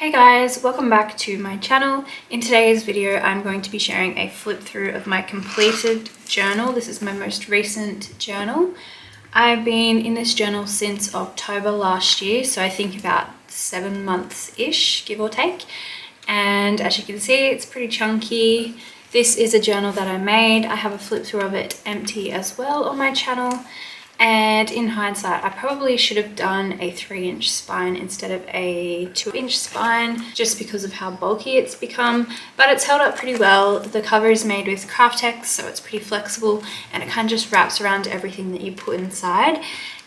Hey guys, welcome back to my channel. In today's video, I'm going to be sharing a flip through of my completed journal. This is my most recent journal. I've been in this journal since October last year, so I think about 7 months-ish, give or take. And as you can see, it's pretty chunky. This is a journal that I made. I have a flip through of it empty as well on my channel. And in hindsight, I probably should have done a 3-inch spine instead of a 2-inch spine just because of how bulky it's become, but it's held up pretty well. The cover is made with Craftex, so it's pretty flexible and it kind of just wraps around everything that you put inside.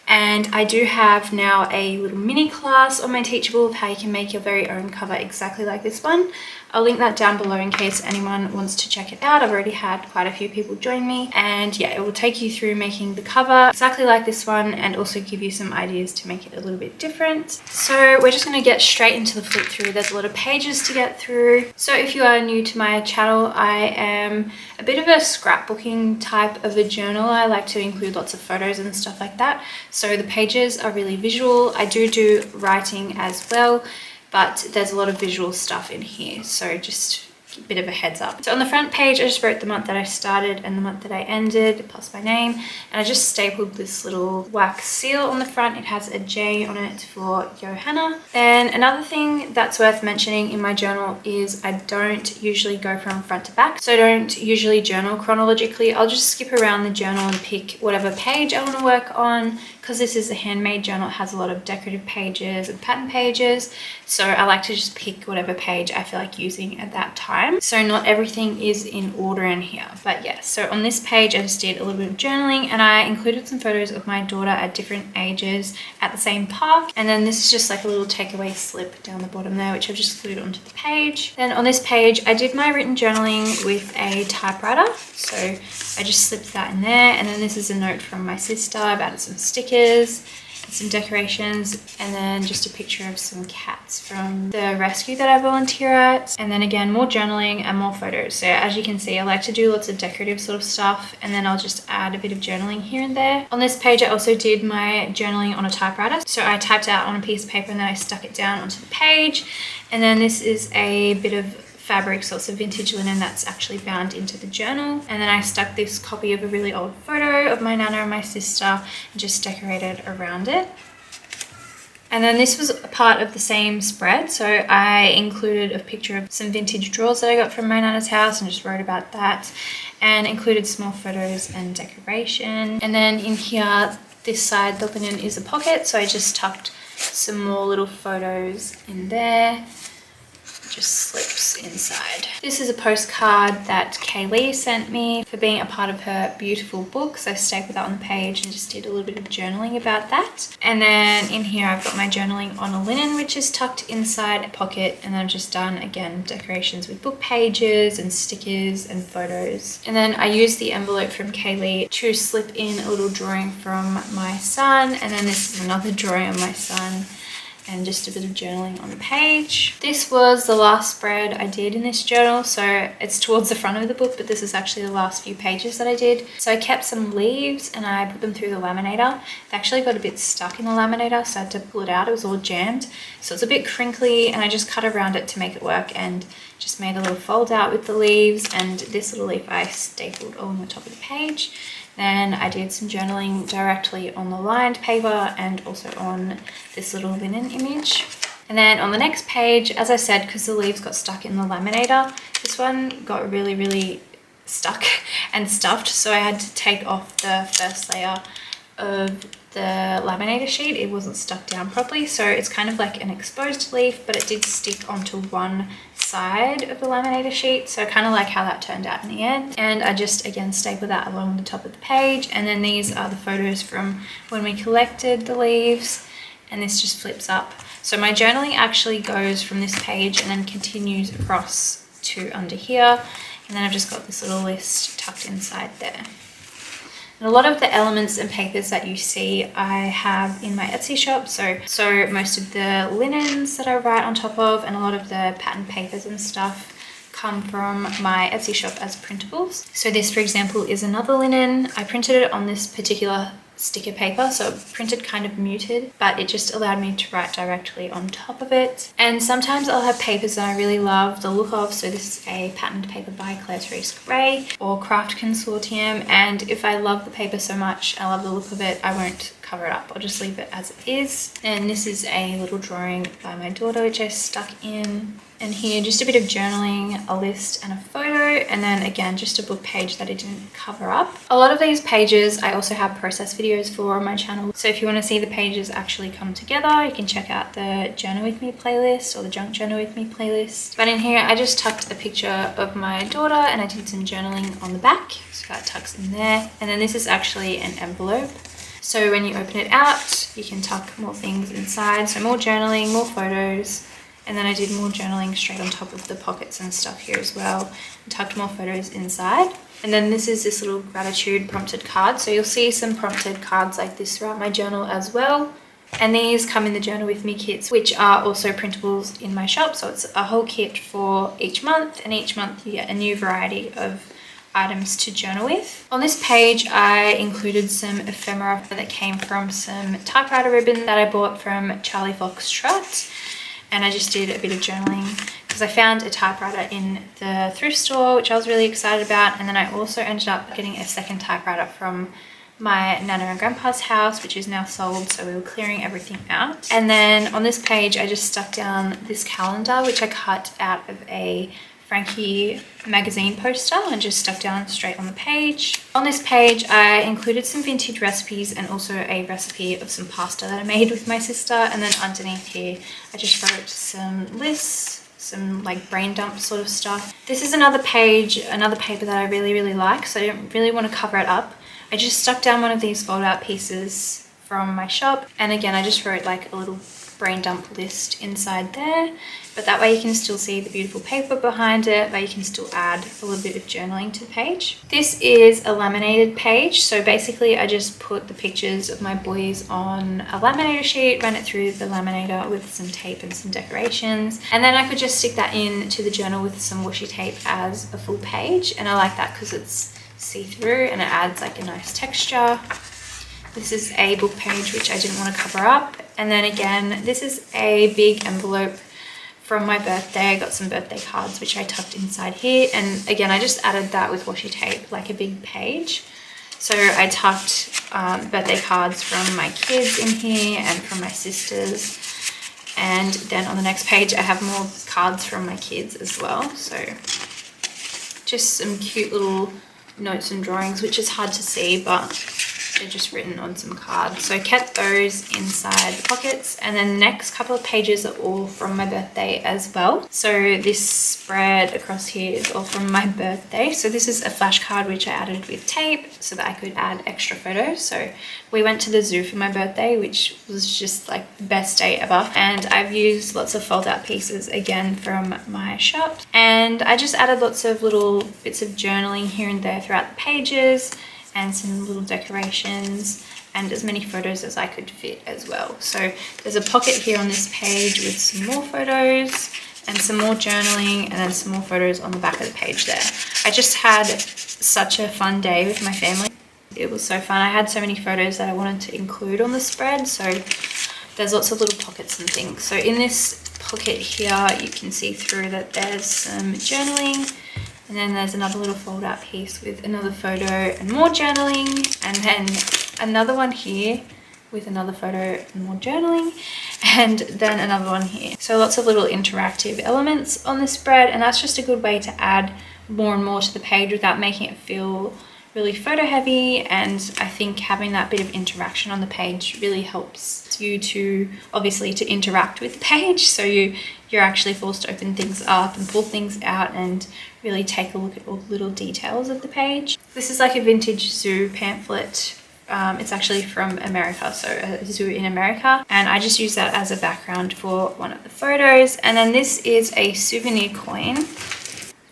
And I do have now a little mini class on my Teachable of how you can make your very own cover exactly like this one. I'll link that down below in case anyone wants to check it out. I've already had quite a few people join me, and yeah, it will take you through making the cover exactly like this one and also give you some ideas to make it a little bit different. So we're just going to get straight into the flip through. There's a lot of pages to get through. So if you are new to my channel, I am a bit of a scrapbooking type of a journal. I like to include lots of photos and stuff like that. So the pages are really visual. I do writing as well, but there's a lot of visual stuff in here, so just a bit of a heads up. So on the front page, I just wrote the month that I started and the month that I ended, plus my name, and I just stapled this little wax seal on the front. It has a J on it for Johanna. And another thing that's worth mentioning in my journal is I don't usually go from front to back, so I don't usually journal chronologically. I'll just skip around the journal and pick whatever page I want to work on. Because this is a handmade journal, it has a lot of decorative pages and pattern pages, so I like to just pick whatever page I feel like using at that time. So not everything is in order in here, but yeah. So on this page I just did a little bit of journaling, and I included some photos of my daughter at different ages at the same park, and then this is just like a little takeaway slip down the bottom there, which I've just glued onto the page. Then on this page I did my written journaling with a typewriter, so I just slipped that in there. And then this is a note from my sister. I've added some stickers, some decorations, and then just a picture of some cats from the rescue that I volunteer at. And then again, more journaling and more photos. So as you can see, I like to do lots of decorative sort of stuff, and then I'll just add a bit of journaling here and there. On this page I also did my journaling on a typewriter, so I typed out on a piece of paper and then I stuck it down onto the page. And then this is a bit of fabric, so it's a vintage linen that's actually bound into the journal. And then I stuck this copy of a really old photo of my nana and my sister and just decorated around it. And then this was a part of the same spread, so I included a picture of some vintage drawers that I got from my nana's house and just wrote about that, and included small photos and decoration. And then in here, this side, the linen is a pocket, so I just tucked some more little photos in there. Just slips inside. This is a postcard that Kaylee sent me for being a part of her beautiful book, so I stapled that on the page and just did a little bit of journaling about that. And then in here I've got my journaling on a linen, which is tucked inside a pocket, and then I've just done again decorations with book pages and stickers and photos. And then I used the envelope from Kaylee to slip in a little drawing from my son, and then this is another drawing of my son, and just a bit of journaling on the page. This was the last spread I did in this journal, so it's towards the front of the book, but this is actually the last few pages that I did. So I kept some leaves and I put them through the laminator. They actually got a bit stuck in the laminator, so I had to pull it out. It was all jammed, so it's a bit crinkly, and I just cut around it to make it work and just made a little fold out with the leaves. And this little leaf I stapled all on the top of the page. Then I did some journaling directly on the lined paper and also on this little linen image. And then on the next page, as I said, because the leaves got stuck in the laminator, this one got really stuck and stuffed, so I had to take off the first layer of the laminator sheet. It wasn't stuck down properly, so it's kind of like an exposed leaf, but it did stick onto one side of the laminator sheet, so I kind of like how that turned out in the end. And I just again stapled that along the top of the page. And then these are the photos from when we collected the leaves, and this just flips up. So my journaling actually goes from this page and then continues across to under here, and then I've just got this little list tucked inside there. And a lot of the elements and papers that you see I have in my Etsy shop. So most of the linens that I write on top of, and a lot of the pattern papers and stuff come from my Etsy shop as printables. So this, for example, is another linen. I printed it on this particular sticker paper, so it printed kind of muted, but it just allowed me to write directly on top of it. And sometimes I'll have papers that I really love the look of, so this is a patterned paper by Claire Therese Gray or Craft Consortium, and if I love the paper so much, I love the look of it, I won't cover it up, I'll just leave it as it is. And this is a little drawing by my daughter which I stuck in. And here just a bit of journaling, a list and a photo, and then again just a book page that I didn't cover up. A lot of these pages I also have process videos for on my channel, so if you want to see the pages actually come together, you can check out the Journal With Me playlist or the Junk Journal With Me playlist. But in here I just tucked a picture of my daughter and I did some journaling on the back, so that tucks in there. And then this is actually an envelope, so when you open it out you can tuck more things inside, so more journaling, more photos. And then I did more journaling straight on top of the pockets and stuff here as well, and tucked more photos inside. And then this is this little gratitude prompted card, so you'll see some prompted cards like this throughout my journal as well. And these come in the Journal With Me kits, which are also printables in my shop, so it's a whole kit for each month, and each month you get a new variety of items to journal with. On this page I included some ephemera that came from some typewriter ribbon that I bought from Charlie Foxtrot. And I just did a bit of journaling because I found a typewriter in the thrift store, which I was really excited about. And then I also ended up getting a second typewriter from my Nana and Grandpa's house, which is now sold, so we were clearing everything out. And then on this page I just stuck down this calendar, which I cut out of a Frankie magazine poster and just stuck down straight on the page. On this page I included some vintage recipes and also a recipe of some pasta that I made with my sister. And then underneath here I just wrote some lists, some like brain dump sort of stuff. This is another page, another paper that I really like, so I didn't really want to cover it up. I just stuck down one of these fold out pieces from my shop, and again I just wrote like a little brain dump list inside there, but that way you can still see the beautiful paper behind it, but you can still add a little bit of journaling to the page. This is a laminated page, so basically I just put the pictures of my boys on a laminator sheet, ran it through the laminator with some tape and some decorations, and then I could just stick that in to the journal with some washi tape as a full page. And I like that because it's see-through and it adds like a nice texture. This is a book page which I didn't want to cover up. And then again, this is a big envelope from my birthday. I got some birthday cards which I tucked inside here. And again, I just added that with washi tape, like a big page. So I tucked birthday cards from my kids in here and from my sisters. And then on the next page, I have more cards from my kids as well. So just some cute little notes and drawings, which is hard to see, but they're just written on some cards. So I kept those inside the pockets. And then the next couple of pages are all from my birthday as well. So this spread across here is all from my birthday. So this is a flashcard which I added with tape so that I could add extra photos. So we went to the zoo for my birthday, which was just like the best day ever. And I've used lots of fold out pieces again from my shop. And I just added lots of little bits of journaling here and there throughout the pages, and some little decorations and as many photos as I could fit as well. So there's a pocket here on this page with some more photos and some more journaling, and then some more photos on the back of the page there. I just had such a fun day with my family. It was so fun. I had so many photos that I wanted to include on the spread, so there's lots of little pockets and things. So in this pocket here you can see through that there's some journaling. And then there's another little fold out piece with another photo and more journaling. And then another one here with another photo and more journaling. And then another one here. So lots of little interactive elements on the spread. And that's just a good way to add more and more to the page without making it feel really photo heavy. And I think having that bit of interaction on the page really helps you to obviously to interact with the page. So you're actually forced to open things up and pull things out and really take a look at all the little details of the page. This is like a vintage zoo pamphlet. It's actually from America, so a zoo in America. And I just use that as a background for one of the photos. And then this is a souvenir coin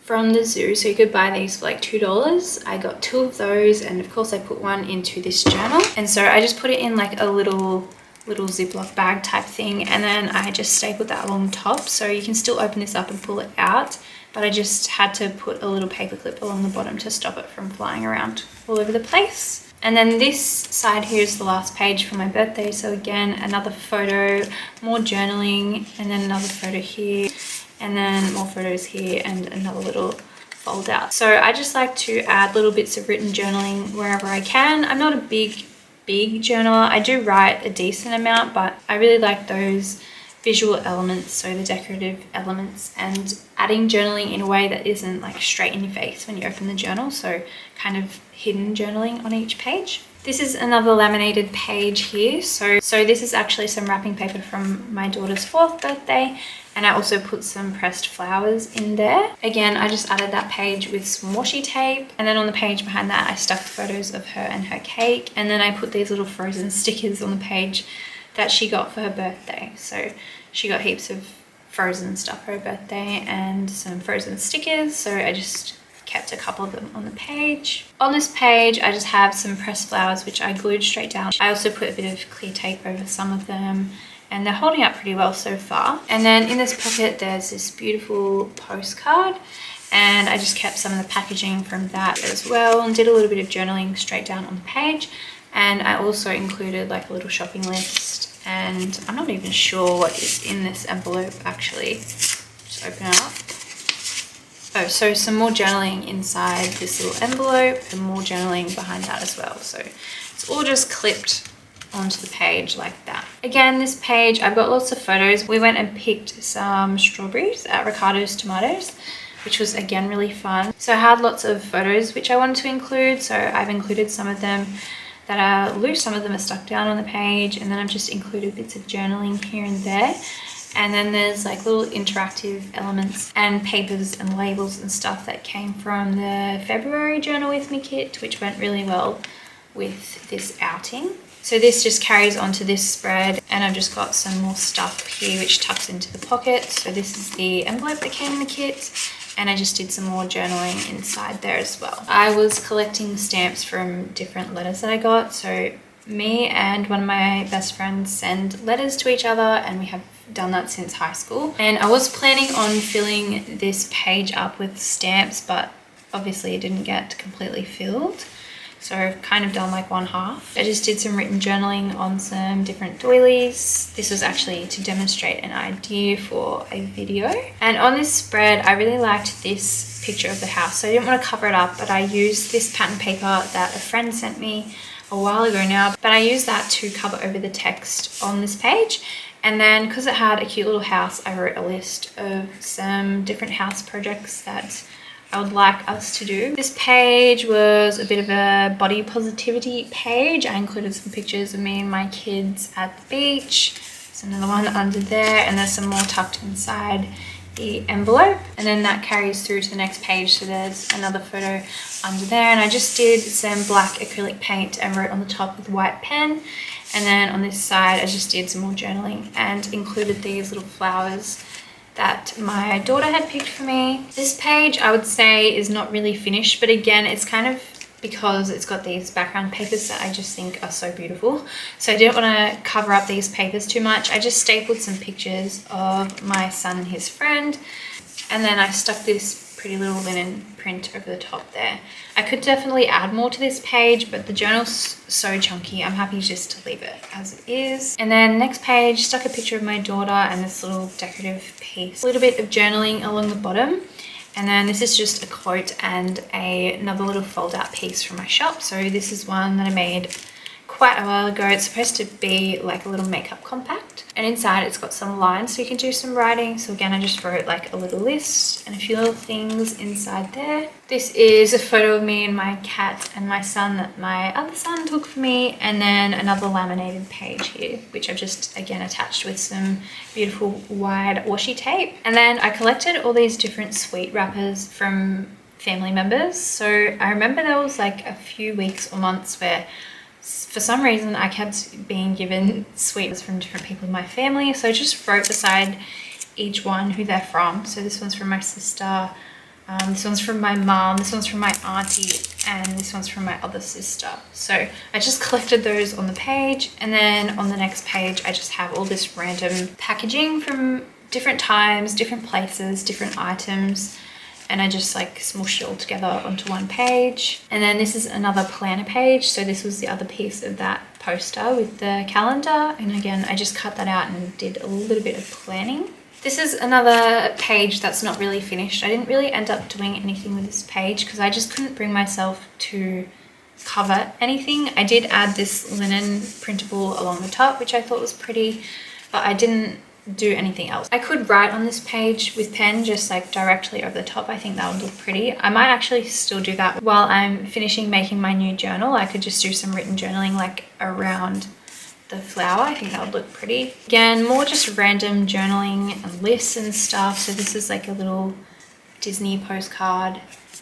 from the zoo, so you could buy these for like $2. I got 2 of those, and of course I put one into this journal. And so I just put it in like a little Ziploc bag type thing, and then I just stapled that along top, so you can still open this up and pull it out, but I just had to put a little paper clip along the bottom to stop it from flying around all over the place. And then this side here is the last page for my birthday. So again, another photo, more journaling, and then another photo here, and then more photos here, and another little fold out. So I just like to add little bits of written journaling wherever I can. I'm not a big journaler. I do write a decent amount, but I really like those visual elements, so the decorative elements, and adding journaling in a way that isn't like straight in your face when you open the journal, so kind of hidden journaling on each page. This is another laminated page here. So this is actually some wrapping paper from my daughter's 4th birthday, and I also put some pressed flowers in there. Again, I just added that page with some washi tape, and then on the page behind that I stuck photos of her and her cake, and then I put these little frozen stickers on the page that she got for her birthday. So she got heaps of frozen stuff for her birthday and some frozen stickers, so I just kept a couple of them on the page. On this page I just have some pressed flowers which I glued straight down. I also put a bit of clear tape over some of them, and they're holding up pretty well so far. And then in this pocket there's this beautiful postcard, and I just kept some of the packaging from that as well, and did a little bit of journaling straight down on the page. And I also included like a little shopping list, and I'm not even sure what is in this envelope actually. Just open it up. Oh, so some more journaling inside this little envelope, and more journaling behind that as well. So it's all just clipped onto the page like that. Again, this page, I've got lots of photos. We went and picked some strawberries at Ricardo's Tomatoes, which was again really fun. So I had lots of photos which I wanted to include, so I've included some of them that are loose, some of them are stuck down on the page, and then I've just included bits of journaling here and there. And then there's like little interactive elements and papers and labels and stuff that came from the February Journal With Me kit, which went really well with this outing. So this just carries onto this spread, and I've just got some more stuff here which tucks into the pocket. So this is the envelope that came in the kit, and I just did some more journaling inside there as well. I was collecting stamps from different letters that I got. So me and one of my best friends send letters to each other, and we have done that since high school. And I was planning on filling this page up with stamps, but obviously it didn't get completely filled. So I've kind of done like one half. I just did some written journaling on some different doilies. This was actually to demonstrate an idea for a video. And on this spread, I really liked this picture of the house. So I didn't want to cover it up, but I used this pattern paper that a friend sent me a while ago now. But I used that to cover over the text on this page. And then because it had a cute little house, I wrote a list of some different house projects that I would like us to do. This page was a bit of a body positivity page. I included some pictures of me and my kids at the beach. There's another one under there, and there's some more tucked inside the envelope. And then that carries through to the next page. So there's another photo under there, and I just did some black acrylic paint and wrote on the top with white pen. And then on this side, I just did some more journaling and included these little flowers that my daughter had picked for me. This page I would say is not really finished, but again, it's kind of because it's got these background papers that I just think are so beautiful. So I didn't want to cover up these papers too much. I just stapled some pictures of my son and his friend, and then I stuck this pretty little linen print over the top there. I could definitely add more to this page, but the journal's so chunky, I'm happy just to leave it as it is. And then next page, stuck a picture of my daughter and this little decorative piece. A little bit of journaling along the bottom. And then this is just a quote and another little fold out piece from my shop. So this is one that I made quite a while ago. It's supposed to be like a little makeup compact, and inside it's got some lines so you can do some writing. So again, I just wrote like a little list and a few little things inside there. This is a photo of me and my cat and my son that my other son took for me, and then another laminated page here which I've just again attached with some beautiful wide washi tape. And then I collected all these different sweet wrappers from family members. So I remember there was like a few weeks or months where for some reason I kept being given sweets from different people in my family. So I just wrote beside each one who they're from. So this one's from my sister, this one's from my mom, this one's from my auntie, and this one's from my other sister. So I just collected those on the page, and then on the next page I just have all this random packaging from different times, different places, different items. and I just like smooshed it all together onto one page. And then this is another planner page. So this was the other piece of that poster with the calendar. And again, I just cut that out and did a little bit of planning. This is another page that's not really finished. I didn't really end up doing anything with this page because I just couldn't bring myself to cover anything. I did add this linen printable along the top, which I thought was pretty, but I didn't do anything else. I could write on this page with pen, just like directly over the top. I think that would look pretty. I might actually still do that while I'm finishing making my new journal. I could just do some written journaling like around the flower. I think that would look pretty. Again, more just random journaling and lists and stuff. So this is like a little Disney postcard,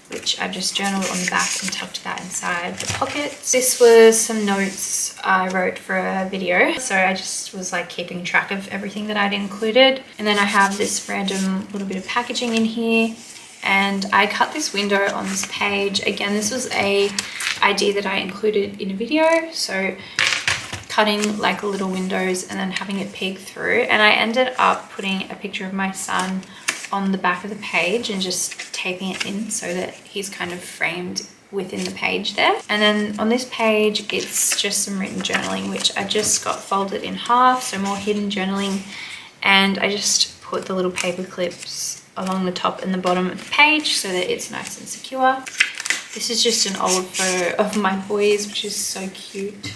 which I've just journaled on the back and tucked that inside the pockets. This was some notes I wrote for a video. So I just was like keeping track of everything that I'd included. And then I have this random little bit of packaging in here. And I cut this window on this page. Again, this was a idea that I included in a video. So cutting like little windows and then having it peek through. And I ended up putting a picture of my son on the back of the page and just taping it in so that he's kind of framed within the page there. And then on this page, it's just some written journaling, which I just got folded in half, so more hidden journaling. And I just put the little paper clips along the top and the bottom of the page so that it's nice and secure. This is just an old photo of my boys, which is so cute.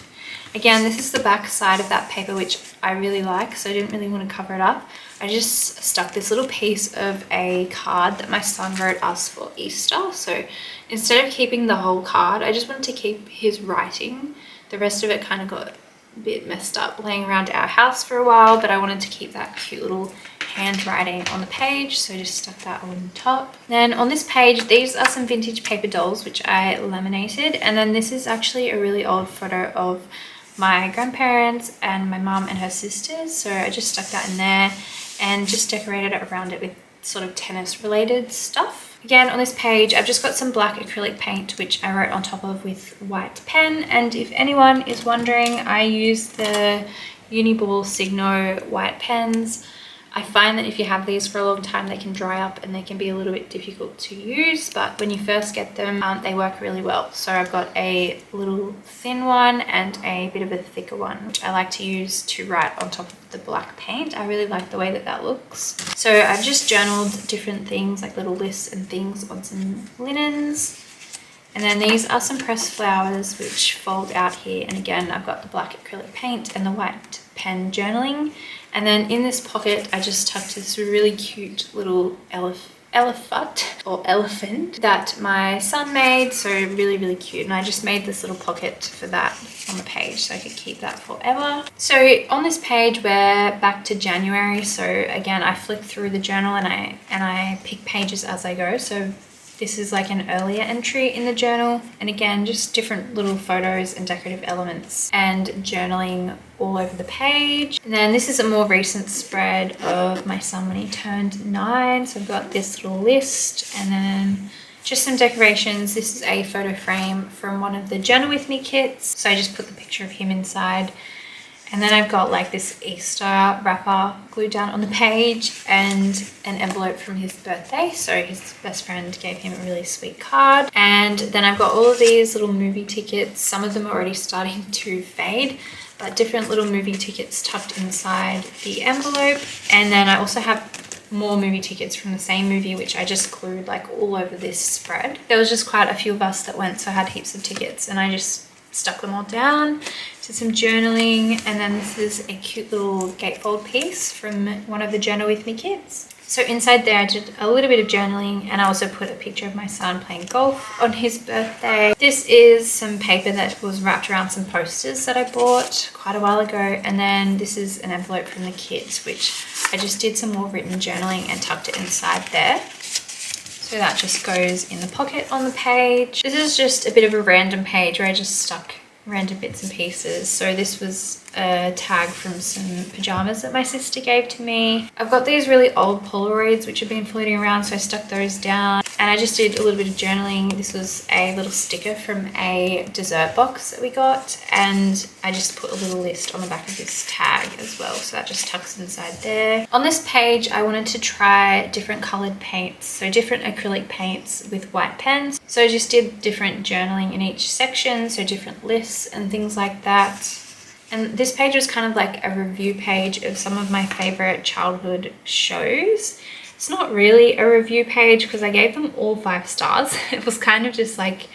Again, this is the back side of that paper, which I really like, so I didn't really want to cover it up. I just stuck this little piece of a card that my son wrote us for Easter. So instead of keeping the whole card, I just wanted to keep his writing. The rest of it kind of got a bit messed up laying around our house for a while, but I wanted to keep that cute little handwriting on the page, so I just stuck that on the top. Then on this page, these are some vintage paper dolls, which I laminated. And then this is actually a really old photo of my grandparents and my mum and her sisters, so I just stuck that in there and just decorated it around it with sort of tennis related stuff. Again, on this page, I've just got some black acrylic paint, which I wrote on top of with white pen. And if anyone is wondering, I use the Uniball Signo white pens. I find that if you have these for a long time, they can dry up and they can be a little bit difficult to use, but when you first get them, they work really well. So I've got a little thin one and a bit of a thicker one, which I like to use to write on top of the black paint. I really like the way that that looks. So I've just journaled different things, like little lists and things on some linens. And then these are some pressed flowers which fold out here. And again, I've got the black acrylic paint and the white pen journaling. And then in this pocket, I just tucked this really cute little elephant that my son made. So really, really cute. And I just made this little pocket for that on the page so I could keep that forever. So on this page, we're back to January. So again, I flick through the journal and I pick pages as I go. So this is like an earlier entry in the journal. And again, just different little photos and decorative elements and journaling all over the page. And then this is a more recent spread of my son when he turned 9. So I've got this little list and then just some decorations. This is a photo frame from one of the Journal With Me kits. So I just put the picture of him inside. And then I've got like this Easter wrapper glued down on the page and an envelope from his birthday. So his best friend gave him a really sweet card. And then I've got all of these little movie tickets. Some of them are already starting to fade, but different little movie tickets tucked inside the envelope. And then I also have more movie tickets from the same movie, which I just glued like all over this spread. There was just quite a few of us that went, so I had heaps of tickets and I just stuck them all down. Did some journaling, and then this is a cute little gatefold piece from one of the Journal With Me kits. So inside there I did a little bit of journaling, and I also put a picture of my son playing golf on his birthday. This is some paper that was wrapped around some posters that I bought quite a while ago, and then this is an envelope from the kids, which I just did some more written journaling and tucked it inside there. So that just goes in the pocket on the page. This is just a bit of a random page where I just stuck random bits and pieces. So this was a tag from some pajamas that my sister gave to me. I've got these really old Polaroids which have been floating around, so I stuck those down. And I just did a little bit of journaling. This was a little sticker from a dessert box that we got, and I just put a little list on the back of this tag as well, so that just tucks inside there. On this page I wanted to try different colored paints, so different acrylic paints with white pens. So I just did different journaling in each section, so different lists and things like that. And this page was kind of like a review page of some of my favorite childhood shows. It's not really a review page because I gave them all 5 stars. It was kind of just like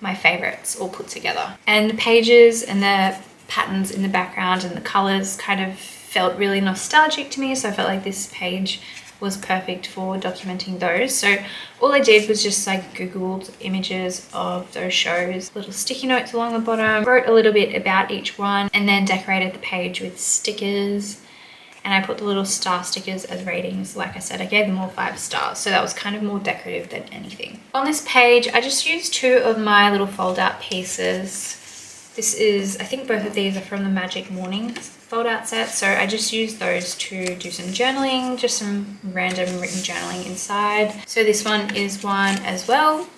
my favorites all put together. And the pages and the patterns in the background and the colors kind of felt really nostalgic to me. So I felt like this page was perfect for documenting those. So all I did was just like Googled images of those shows, little sticky notes along the bottom, wrote a little bit about each one, and then decorated the page with stickers. And I put the little star stickers as ratings. Like I said, I gave them all 5 stars, so that was kind of more decorative than anything. On this page, I just used 2 of my little fold out pieces. This is, I think both of these are from the Magic Mornings fold out set, so I just used those to do some journaling, just some random written journaling inside. So this one is one as well.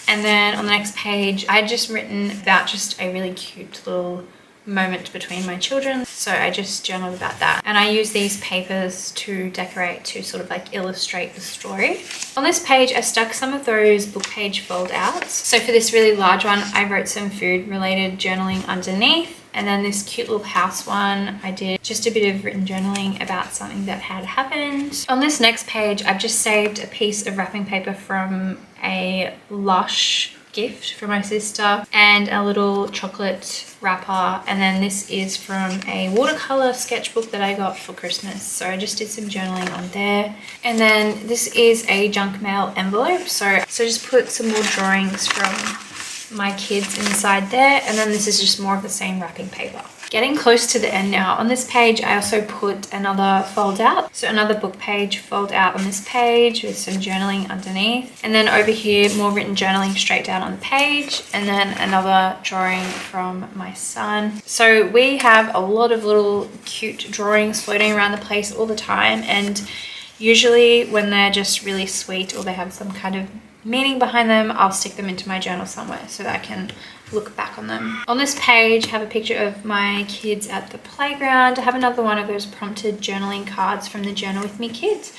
And then on the next page, I had just written about just a really cute little moment between my children, so I just journaled about that. And I use these papers to decorate, to sort of like illustrate the story. On this page I stuck some of those book page fold outs. So for this really large one I wrote some food related journaling underneath, and then this cute little house one I did just a bit of written journaling about something that had happened. On this next page I've just saved a piece of wrapping paper from a Lush gift for my sister and a little chocolate wrapper, and then this is from a watercolor sketchbook that I got for Christmas, so I just did some journaling on there. And then this is a junk mail envelope, so just put some more drawings from my kids inside there, and then this is just more of the same wrapping paper. Getting close to the end now. On this page I also put another fold out, so another book page fold out on this page with some journaling underneath, and then over here more written journaling straight down on the page, and then another drawing from my son. So we have a lot of little cute drawings floating around the place all the time, and usually when they're just really sweet or they have some kind of meaning behind them, I'll stick them into my journal somewhere so that I can look back on them. On this page I have a picture of my kids at the playground. I have another one of those prompted journaling cards from the Journal With Me kit,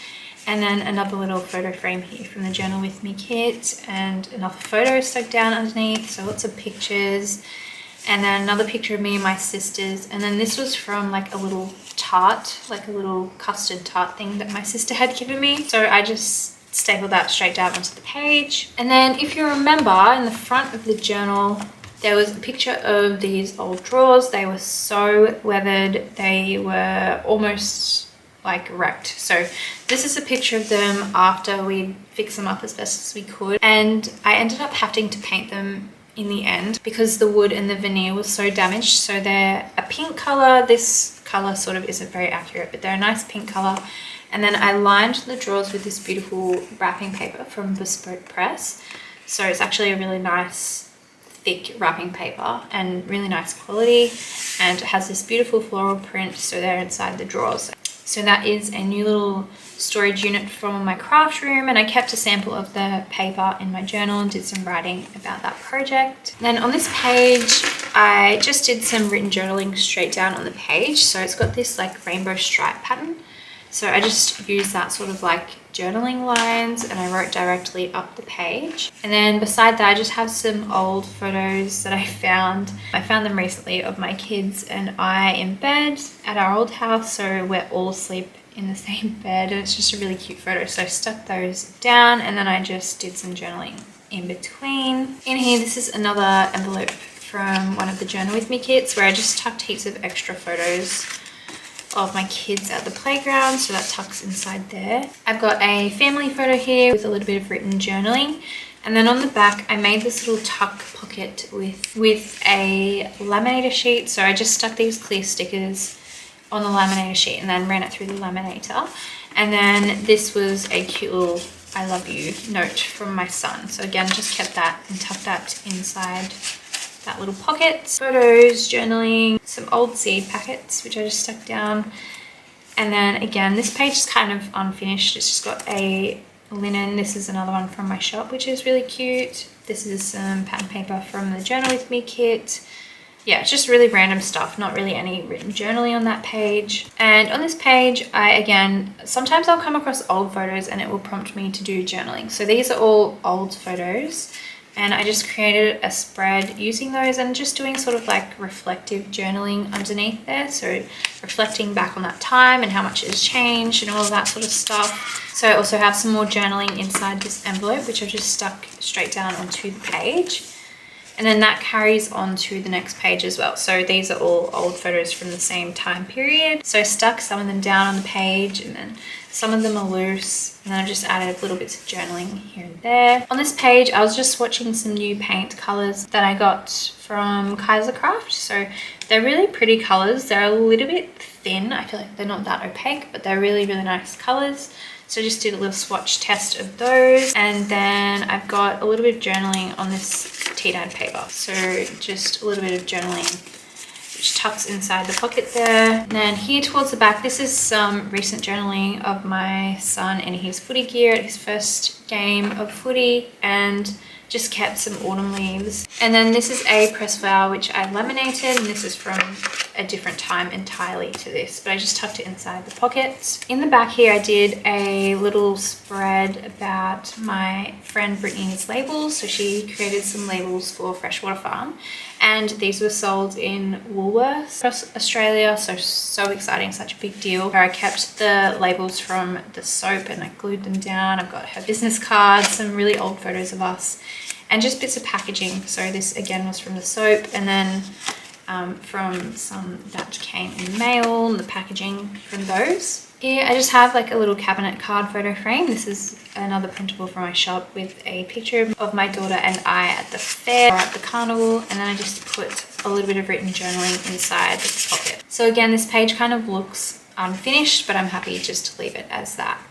and then another little photo frame here from the Journal With Me kit, and another photo stuck down underneath, so lots of pictures, and then another picture of me and my sisters. And then this was from like a little tart, like a little custard tart thing that my sister had given me, so I just staple that straight down onto the page. And then if you remember, in the front of the journal there was a picture of these old drawers. They were so weathered, they were almost like wrecked. So this is a picture of them after we fixed them up as best as we could, and I ended up having to paint them in the end because the wood and the veneer was so damaged. So they're a pink color. This color sort of isn't very accurate, but they're a nice pink color. And then I lined the drawers with this beautiful wrapping paper from Bespoke Press. So it's actually a really nice thick wrapping paper and really nice quality, and it has this beautiful floral print, so they're inside the drawers. So that is a new little storage unit from my craft room, and I kept a sample of the paper in my journal and did some writing about that project. Then on this page I just did some written journaling straight down on the page. So it's got this like rainbow stripe pattern, so I just used that sort of like journaling lines and I wrote directly up the page. And then beside that I just have some old photos that I found them recently of my kids and I in bed at our old house, so we're all asleep in the same bed, and it's just a really cute photo, so I stuck those down, and then I just did some journaling in between. In here, this is another envelope from one of the Journal With Me kits where I just tucked heaps of extra photos of my kids at the playground, so that tucks inside there. I've got a family photo here with a little bit of written journaling, and then on the back I made this little tuck pocket with a laminator sheet. So I just stuck these clear stickers on the laminator sheet and then ran it through the laminator, and then this was a cute little I love you note from my son. So again, just kept that and tucked that inside that little pocket. Photos, journaling, some old seed packets, which I just stuck down. And then again, this page is kind of unfinished. It's just got a linen. This is another one from my shop, which is really cute. This is some pattern paper from the Journal With Me kit. Yeah, it's just really random stuff, not really any written journaling on that page. And on this page, sometimes I'll come across old photos and it will prompt me to do journaling. So these are all old photos, and I just created a spread using those and just doing sort of like reflective journaling underneath there. So reflecting back on that time and how much it has changed and all of that sort of stuff. So I also have some more journaling inside this envelope, which I've just stuck straight down onto the page. And then that carries on to the next page as well. So these are all old photos from the same time period. So I stuck some of them down on the page, and then some of them are loose. And then I just added little bits of journaling here and there. On this page, I was just swatching some new paint colors that I got from Craft. So they're really pretty colors. They're a little bit thin. I feel like they're not that opaque, but they're really, really nice colors. So I just did a little swatch test of those. And then I've got a little bit of journaling on this tea dye paper. So just a little bit of journaling, which tucks inside the pocket there. And then here towards the back, this is some recent journaling of my son in his footy gear at his first game of footy, and just kept some autumn leaves. And then this is a pressed flower, which I laminated, and this is from a different time entirely to this, but I just tucked it inside the pocket. In the back here, I did a little spread about my friend Brittany's labels. So she created some labels for Freshwater Farm, and these were sold in Woolworths across Australia. So exciting, such a big deal. Where I kept the labels from the soap and I glued them down. I've got her business cards, some really old photos of us, and just bits of packaging. So this again was from the soap, and then from some that came in mail, and the packaging from those. Here I just have like a little cabinet card photo frame. This is another printable from my shop with a picture of my daughter and I at the fair or at the carnival, and then I just put a little bit of written journaling inside the pocket. So again, this page kind of looks unfinished, but I'm happy just to leave it as that.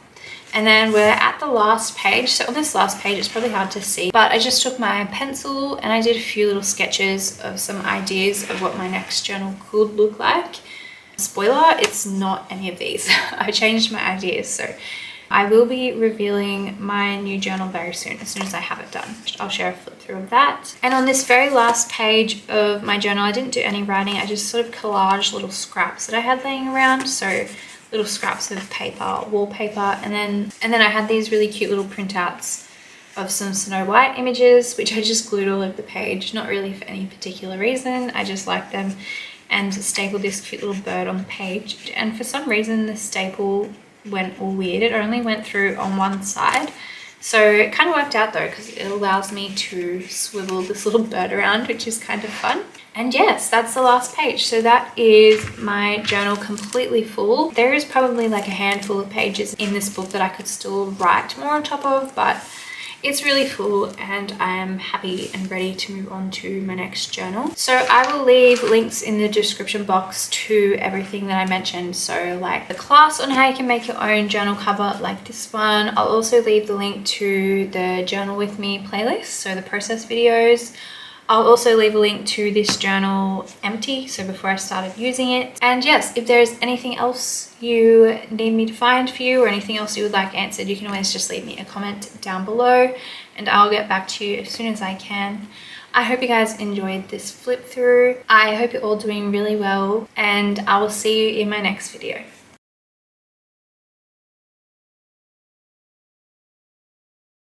And then we're at the last page. So on this last page, it's probably hard to see, but I just took my pencil and I did a few little sketches of some ideas of what my next journal could look like. Spoiler, it's not any of these. I changed my ideas. So I will be revealing my new journal very soon as I have it done. I'll share a flip through of that. And on this very last page of my journal, I didn't do any writing. I just sort of collaged little scraps that I had laying around. So little scraps of paper, wallpaper, and then I had these really cute little printouts of some Snow White images, which I just glued all over the page, not really for any particular reason. I just liked them, and stapled this cute little bird on the page. And for some reason, the staple went all weird. It only went through on one side. So it kind of worked out though, because it allows me to swivel this little bird around, which is kind of fun. And yes, that's the last page. So that is my journal completely full. There is probably like a handful of pages in this book that I could still write more on top of, but it's really full and I am happy and ready to move on to my next journal. So I will leave links in the description box to everything that I mentioned. So like the class on how you can make your own journal cover like this one. I'll also leave the link to the Journal With Me playlist, so the process videos. I'll also leave a link to this journal empty, so before I started using it. And yes, if there's anything else you need me to find for you or anything else you would like answered, you can always just leave me a comment down below and I'll get back to you as soon as I can. I hope you guys enjoyed this flip through. I hope you're all doing really well, and I will see you in my next video.